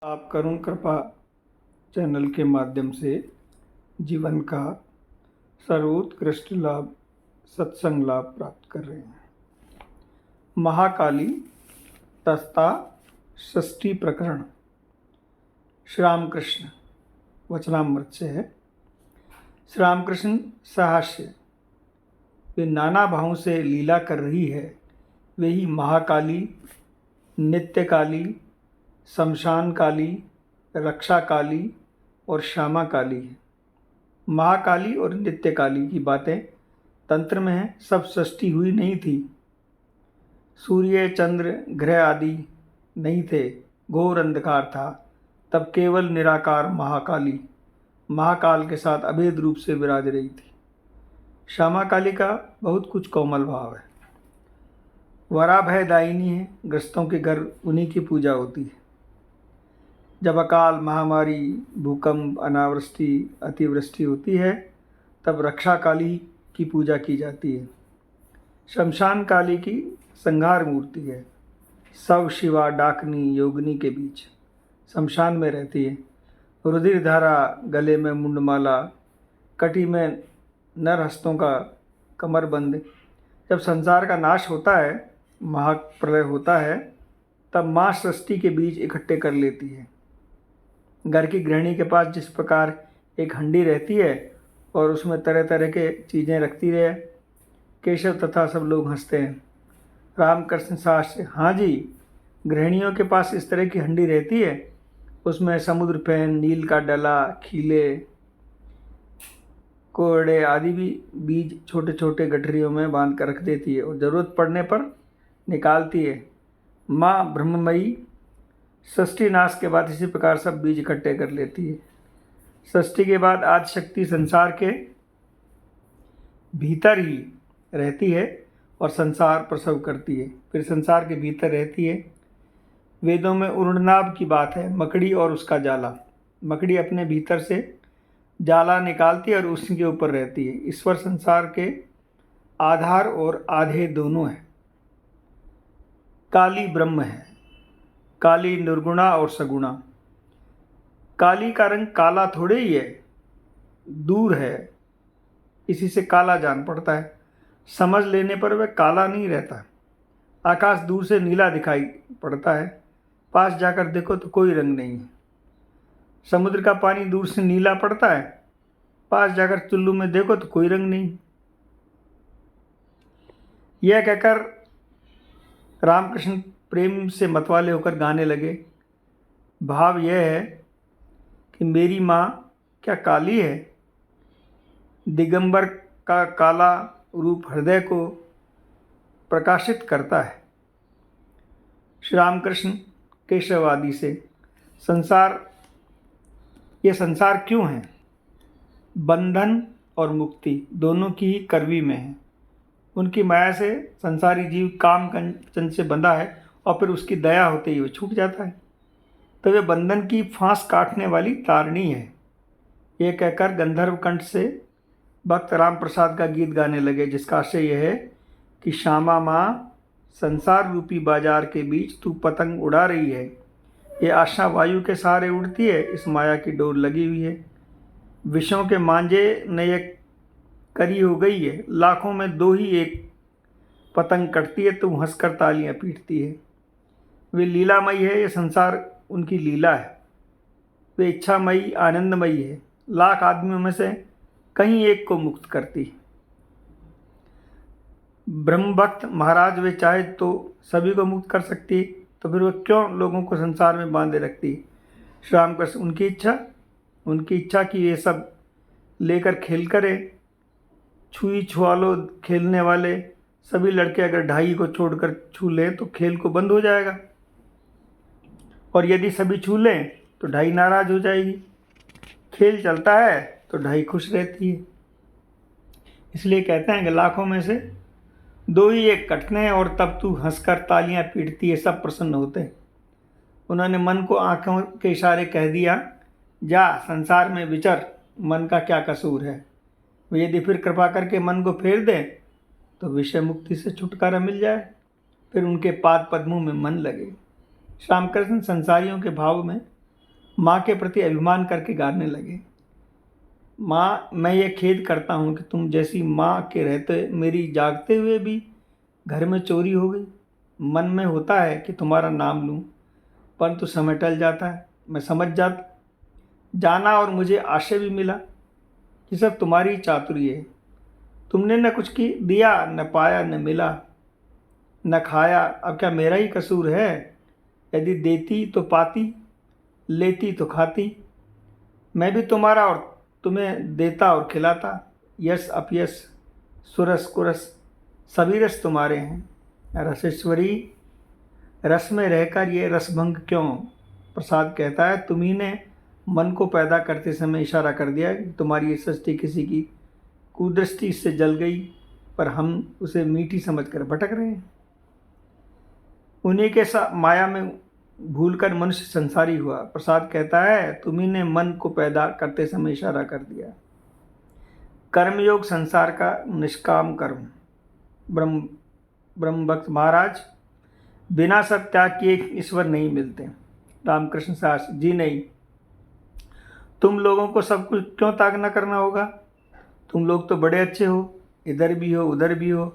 आप करुण कृपा चैनल के माध्यम से जीवन का सर्वोत्कृष्ट लाभ सत्संग लाभ प्राप्त कर रहे हैं। महाकाली तस्ता षष्ठी प्रकरण श्री रामकृष्ण वचनामृत से है। श्री रामकृष्ण साहस्य वे नाना भावों से लीला कर रही है, वे ही महाकाली, नित्य काली, शमशान काली, रक्षा काली और श्यामा काली है। महाकाली और नित्य काली की बातें तंत्र में हैं, सब सृष्टि हुई नहीं थी। सूर्य चंद्र ग्रह आदि नहीं थे, घोर अंधकार था, तब केवल निराकार महाकाली महाकाल के साथ अभेद रूप से विराज रही थी। श्यामा काली का बहुत कुछ कोमल भाव है, वराभयदायिनी है, ग्रस्तों के घर उन्हीं की पूजा होती है। जब अकाल, महामारी, भूकंप, अनावृष्टि, अतिवृष्टि होती है तब रक्षा काली की पूजा की जाती है। शमशान काली की संहार मूर्ति है। शव, शिवा, डाकनी, योगिनी के बीच शमशान में रहती है। रुधिर धारा, गले में मुंडमाला, कटी में नरहस्तों का कमरबंद। जब संसार का नाश होता है, महाप्रलय होता है, तब माँ सृष्टि के बीज इकट्ठे कर लेती है। घर की गृहिणी के पास जिस प्रकार एक हंडी रहती है और उसमें तरह तरह के चीज़ें रखती रहे, केशव तथा सब लोग हंसते हैं। रामकृष्ण शास्त्री, हाँ जी, गृहिणियों के पास इस तरह की हंडी रहती है, उसमें समुद्र फैन, नील का डला, खीले, कोड़े आदि भी बीज छोटे छोटे गठरियों में बांध कर रख देती है और ज़रूरत पड़ने पर निकालती है। माँ ब्रह्ममयी षष्ठी नाश के बाद इसी प्रकार सब बीज इकट्ठे कर लेती है। षष्ठी के बाद आदिशक्ति संसार के भीतर ही रहती है और संसार प्रसव करती है, फिर संसार के भीतर रहती है। वेदों में उर्णनाभ की बात है, मकड़ी और उसका जाला। मकड़ी अपने भीतर से जाला निकालती है और उसी के ऊपर रहती है। ईश्वर संसार के आधार और आधे दोनों है। काली ब्रह्म है, काली निर्गुणा और सगुणा। काली का रंग काला थोड़े ही है, दूर है, इसी से काला जान पड़ता है। समझ लेने पर वह काला नहीं रहता। आकाश दूर से नीला दिखाई पड़ता है, पास जाकर देखो तो कोई रंग नहीं है। समुद्र का पानी दूर से नीला पड़ता है, पास जाकर चुल्लू में देखो तो कोई रंग नहीं। यह कहकर रामकृष्ण प्रेम से मतवाले होकर गाने लगे। भाव यह है कि मेरी माँ क्या काली है? दिगंबर का काला रूप हृदय को प्रकाशित करता है। श्री रामकृष्ण केशववादी से, ये संसार क्यों है? बंधन और मुक्ति दोनों की ही करवी में है। उनकी माया से संसारी जीव काम कंचन से बंधा है और फिर उसकी दया होते ही वो छूट जाता है, तो वे बंधन की फांस काटने वाली तारणी है। ये कहकर गंधर्व कंठ से भक्त राम प्रसाद का गीत गाने लगे, जिसका आशय यह है कि श्यामा माँ, संसार रूपी बाजार के बीच तू पतंग उड़ा रही है। ये आशा वायु के सहारे उड़ती है, इस माया की डोर लगी हुई है। विषयों के मांझे ने ये करी हो गई है, लाखों में दो ही एक पतंग कटती है, तू हंसकर तालियां पीटती है। वे लीलामयी है, ये संसार उनकी लीला है। वे इच्छामयी, आनंदमयी है, लाख आदमियों में से कहीं एक को मुक्त करती। ब्रह्मभक्त महाराज वे चाहे तो सभी को मुक्त कर सकती, तो फिर वो क्यों लोगों को संसार में बांधे रखती? श्री रामकृष्ण, उनकी इच्छा कि ये सब लेकर खेल करे। छुई छुआलो खेलने वाले सभी लड़के अगर ढाई को छोड़कर छू लें तो खेल को बंद हो जाएगा, और यदि सभी छू लें तो ढाई नाराज हो जाएगी। खेल चलता है तो ढाई खुश रहती है। इसलिए कहते हैं कि लाखों में से दो ही एक कटने हैं और तब तू हंसकर तालियां पीटती है, सब प्रसन्न होते हैं। उन्होंने मन को आंखों के इशारे कह दिया, जा संसार में विचर, मन का क्या कसूर है। वे यदि फिर कृपा करके मन को फेर दें तो विषय मुक्ति से छुटकारा मिल जाए, फिर उनके पाद पद्मों में मन लगे। रामकृष्ण संसारियों के भाव में माँ के प्रति अभिमान करके गाने लगे। माँ, मैं ये खेद करता हूँ कि तुम जैसी माँ के रहते मेरी जागते हुए भी घर में चोरी हो गई। मन में होता है कि तुम्हारा नाम लूँ, परंतु समय टल जाता है। मैं समझ जाना और मुझे आशय भी मिला कि सब तुम्हारी चातुरी है। तुमने न कुछ की दिया, न पाया, न मिला, न खाया। अब क्या मेरा ही कसूर है? यदि देती तो पाती, लेती तो खाती। मैं भी तुम्हारा और तुम्हें देता और खिलाता। यश अपयश, सुरस कुरस, सभी रस तुम्हारे हैं। रसेश्वरी, रस में रहकर ये रसभंग क्यों? प्रसाद कहता है, तुम्ही ने मन को पैदा करते समय इशारा कर दिया कि तुम्हारी ये सृष्टि किसी की कुदृष्टि से जल गई, पर हम उसे मीठी समझकर भटक रहे हैं। उन्हीं के माया में भूलकर मनुष्य संसारी हुआ। प्रसाद कहता है, तुम्ही ने मन को पैदा करते समय इशारा कर दिया। कर्मयोग संसार का निष्काम कर्म। ब्रह्म भक्त महाराज, बिना सब त्याग किए ईश्वर नहीं मिलते। रामकृष्ण शास्त्री जी, नहीं, तुम लोगों को सब कुछ क्यों त्याग न करना होगा? तुम लोग तो बड़े अच्छे हो, इधर भी हो उधर भी हो,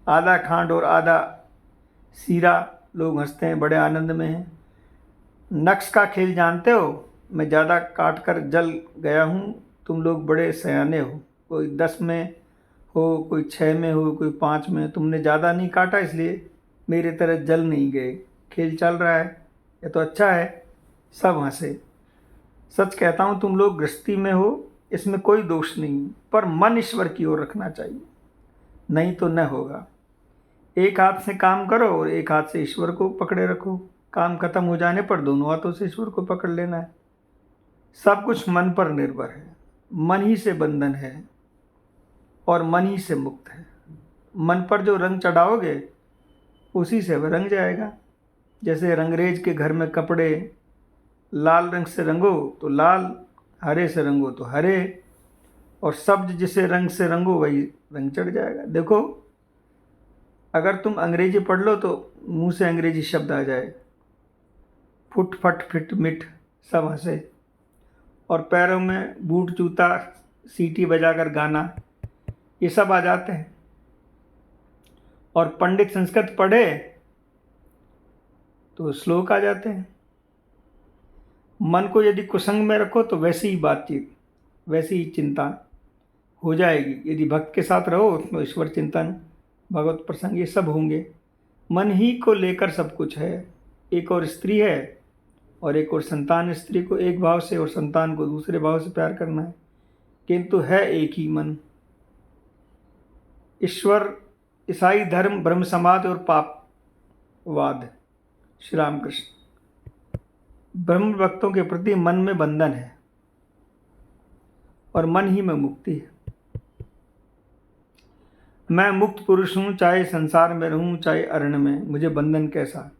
आधा खांड और आधा सीरा। लोग हंसते हैं, बड़े आनंद में हैं। नक्श का खेल जानते हो? मैं ज़्यादा काट कर जल गया हूँ, तुम लोग बड़े सयाने हो। कोई 10 में हो, कोई 6 में हो, कोई 5 में। तुमने ज़्यादा नहीं काटा, इसलिए मेरे तरह जल नहीं गए। खेल चल रहा है, ये तो अच्छा है। सब हंसे। सच कहता हूँ, तुम लोग गृहस्थी में हो, इसमें कोई दोष नहीं, पर मन ईश्वर की ओर रखना चाहिए, नहीं तो न होगा। एक हाथ से काम करो और एक हाथ से ईश्वर को पकड़े रखो। काम खत्म हो जाने पर दोनों हाथों से ईश्वर को पकड़ लेना है। सब कुछ मन पर निर्भर है। मन ही से बंधन है और मन ही से मुक्त है। मन पर जो रंग चढ़ाओगे उसी से वह रंग जाएगा। जैसे रंगरेज के घर में कपड़े लाल रंग से रंगो तो लाल, हरे से रंगो तो हरे, और सब्ज जिसे रंग से रंगो वही रंग चढ़ जाएगा। देखो, अगर तुम अंग्रेजी पढ़ लो तो मुंह से अंग्रेजी शब्द आ जाए, फुट फट फिट मिट, सब हंसे। और पैरों में बूट जूता, सीटी बजाकर गाना, ये सब आ जाते हैं। और पंडित संस्कृत पढ़े तो श्लोक आ जाते हैं। मन को यदि कुसंग में रखो तो वैसी ही बातचीत, वैसी ही चिंता हो जाएगी। यदि भक्त के साथ रहो तो ईश्वर चिंतन, भगवत प्रसंग, ये सब होंगे। मन ही को लेकर सब कुछ है। एक और स्त्री है और एक और संतान। स्त्री को एक भाव से और संतान को दूसरे भाव से प्यार करना है, किंतु है एक ही मन। ईश्वर, ईसाई धर्म, ब्रह्म समाज और पापवाद। श्री रामकृष्ण। ब्रह्म भक्तों के प्रति मन में बंधन है और मन ही में मुक्ति है। मैं मुक्त पुरुष हूँ, चाहे संसार में रहूँ चाहे अरण्य में, मुझे बंधन कैसा।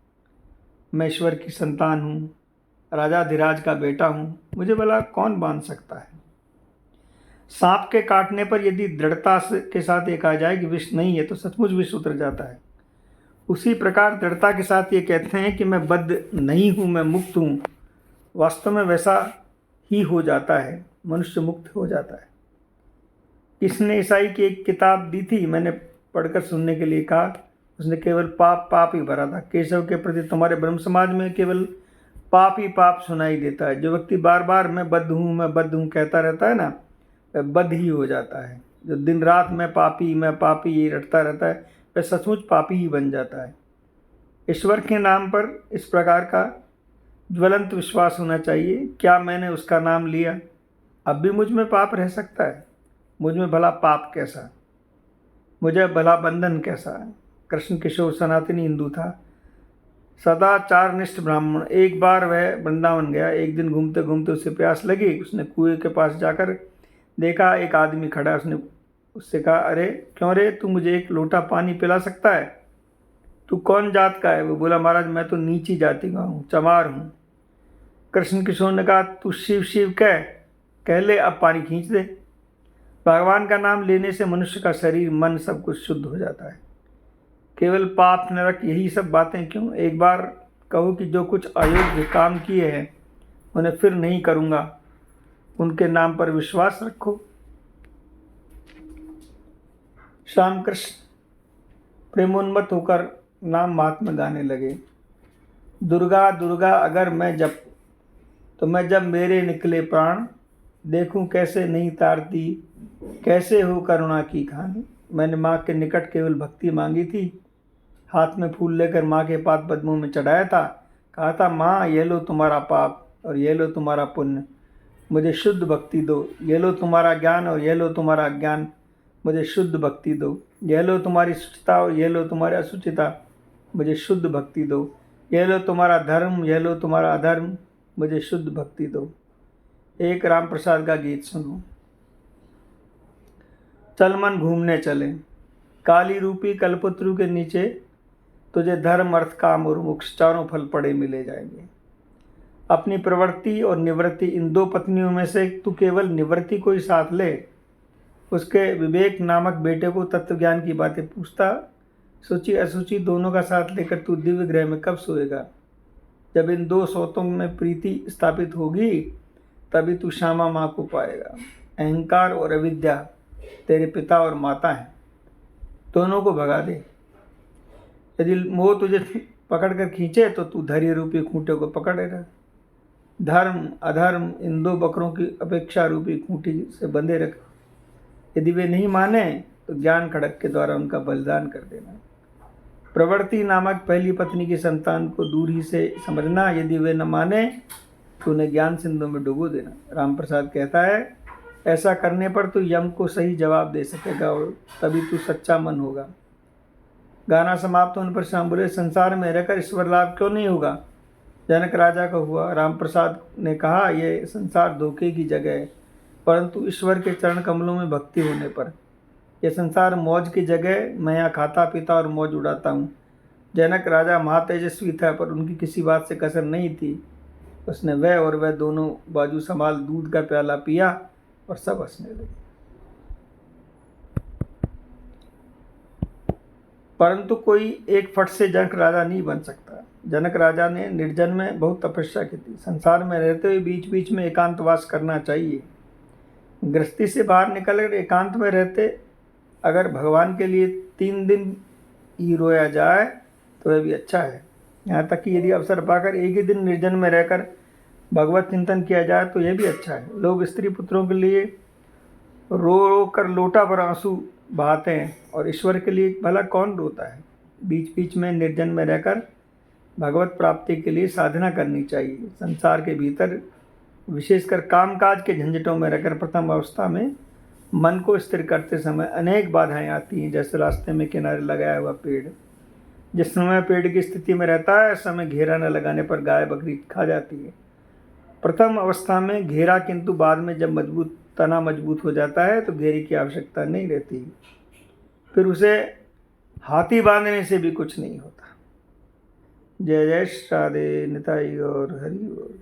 मैं ईश्वर की संतान हूँ, राजाधिराज का बेटा हूँ, मुझे भला कौन बांध सकता है। सांप के काटने पर यदि दृढ़ता के साथ ये कहा जाए कि विष नहीं है तो सचमुच विष उतर जाता है। उसी प्रकार दृढ़ता के साथ ये कहते हैं कि मैं बद्ध नहीं हूँ, मैं मुक्त हूँ, वास्तव में वैसा ही हो जाता है। मनुष्य मुक्त हो जाता है। किसने ईसाई की एक किताब दी थी, मैंने पढ़कर सुनने के लिए कहा। उसने केवल पाप ही भरा था। केशव के प्रति तुम्हारे ब्रह्म समाज में केवल पाप ही पाप सुनाई देता है। जो व्यक्ति बार बार मैं बद्ध हूँ कहता रहता है ना, वह बद्ध ही हो जाता है। जो दिन रात मैं पापी ये रटता रहता है, वह सचमुच पापी ही बन जाता है। ईश्वर के नाम पर इस प्रकार का ज्वलंत विश्वास होना चाहिए, क्या मैंने उसका नाम लिया, अब भी मुझ में पाप रह सकता है। मुझ में भला पाप कैसा, मुझे भला बंधन कैसा। कृष्ण किशोर सनातनी हिंदू था, सदाचारनिष्ठ ब्राह्मण। एक बार वह वृंदावन गया। एक दिन घूमते घूमते उसे प्यास लगी। उसने कुएं के पास जाकर देखा एक आदमी खड़ा। उसने उससे कहा, अरे क्यों रे, तू मुझे एक लोटा पानी पिला सकता है? तू कौन जात का है? वो बोला, महाराज मैं तो नीची जाति का हूँ, चमार हूँ। कृष्ण किशोर ने कहा, तू शिव शिव कह ले, अब पानी खींच दे। भगवान का नाम लेने से मनुष्य का शरीर मन सब कुछ शुद्ध हो जाता है। केवल पाप नरक यही सब बातें क्यों? एक बार कहो कि जो कुछ अयोग्य काम किए हैं उन्हें फिर नहीं करूँगा। उनके नाम पर विश्वास रखो। श्याम कृष्ण प्रेमोन्मत्त होकर नाम महात्मा गाने लगे। दुर्गा दुर्गा अगर मैं जब मेरे निकले प्राण, देखूं कैसे नहीं तारती, कैसे हो करुणा की खान। मैंने माँ के निकट केवल भक्ति मांगी थी। हाथ में फूल लेकर माँ के पाद पद्मों में चढ़ाया था। कहा था, माँ ये लो तुम्हारा पाप और ये लो तुम्हारा पुण्य, मुझे शुद्ध भक्ति दो। ये लो तुम्हारा ज्ञान और ये लो तुम्हारा अज्ञान, मुझे शुद्ध भक्ति दो। ये लो तुम्हारी शुचिता और ये लो तुम्हारी अशुचिता, मुझे शुद्ध भक्ति दो। ये लो तुम्हारा धर्म, ये लो तुम्हारा अधर्म, मुझे शुद्ध भक्ति दो। एक राम प्रसाद का गीत सुनो। चल मन घूमने चले, काली रूपी कल्पत्रु के नीचे तुझे धर्म अर्थ काम और मोक्ष चारों फल पड़े मिले जाएंगे। अपनी प्रवृत्ति और निवृत्ति इन दो पत्नियों में से तू केवल निवृत्ति को ही साथ ले। उसके विवेक नामक बेटे को तत्व ज्ञान की बातें पूछता। सूची असूची दोनों का साथ लेकर तू दिव्य ग्रह में कब सोएगा? जब इन दो सोतों में प्रीति स्थापित होगी तभी तू श्यामा माँ को पाएगा। अहंकार और अविद्या तेरे पिता और माता हैं, दोनों को भगा दे। यदि मोह तुझे पकड़ कर खींचे तो तू धैर्य रूपी खूंटे को पकड़े रह। धर्म अधर्म इन दो बकरों की अपेक्षा रूपी खूंटी से बंधे रख। यदि वे नहीं माने तो ज्ञान खड़क के द्वारा उनका बलिदान कर देना। प्रवृत्ति नामक पहली पत्नी की संतान को दूर ही से समझना। यदि वे न माने तो उन्हें ज्ञान सिंधु में डुबो देना। राम प्रसाद कहता है, ऐसा करने पर तू यम को सही जवाब दे सकेगा और तभी तू सच्चा मन होगा। गाना समाप्त होने पर श्याम बोले, संसार में रहकर ईश्वर लाभ क्यों नहीं होगा? जनक राजा का हुआ। राम प्रसाद ने कहा, यह संसार धोखे की जगह है, परंतु ईश्वर के चरण कमलों में भक्ति होने पर यह संसार मौज की जगह। मैं यहाँ खाता पीता और मौज उड़ाता हूँ। जनक राजा महातेजस्वी था पर उनकी किसी बात से कसर नहीं थी। उसने वह दोनों बाजू संभाल दूध का प्याला पिया और सब हंसने लगे। परंतु कोई एक फट से जनक राजा नहीं बन सकता। जनक राजा ने निर्जन में बहुत तपस्या की थी। संसार में रहते हुए बीच बीच में एकांतवास करना चाहिए। गृहस्थी से बाहर निकलकर एकांत में रहते अगर भगवान के लिए 3 दिन ही रोया जाए तो वह भी अच्छा है। यहाँ तक कि यदि अवसर पाकर एक ही दिन निर्जन में रहकर भगवत चिंतन किया जाए तो यह भी अच्छा है। लोग स्त्री पुत्रों के लिए रो रो कर लोटा भर आंसू बहाते हैं और ईश्वर के लिए भला कौन रोता है? बीच बीच में निर्जन में रहकर भगवत प्राप्ति के लिए साधना करनी चाहिए। संसार के भीतर विशेषकर कामकाज के झंझटों में रहकर प्रथम अवस्था में मन को स्थिर करते समय अनेक बाधाएं आती हैं। जैसे रास्ते में किनारे लगाया हुआ पेड़, जिस समय पेड़ की स्थिति में रहता है उस समय घेरा न लगाने पर गाय बकरी खा जाती है। प्रथम अवस्था में घेरा, किंतु बाद में जब तना मजबूत हो जाता है तो घेरे की आवश्यकता नहीं रहती। फिर उसे हाथी बांधने से भी कुछ नहीं होता। जय जय राधे निताई और हरि बोल।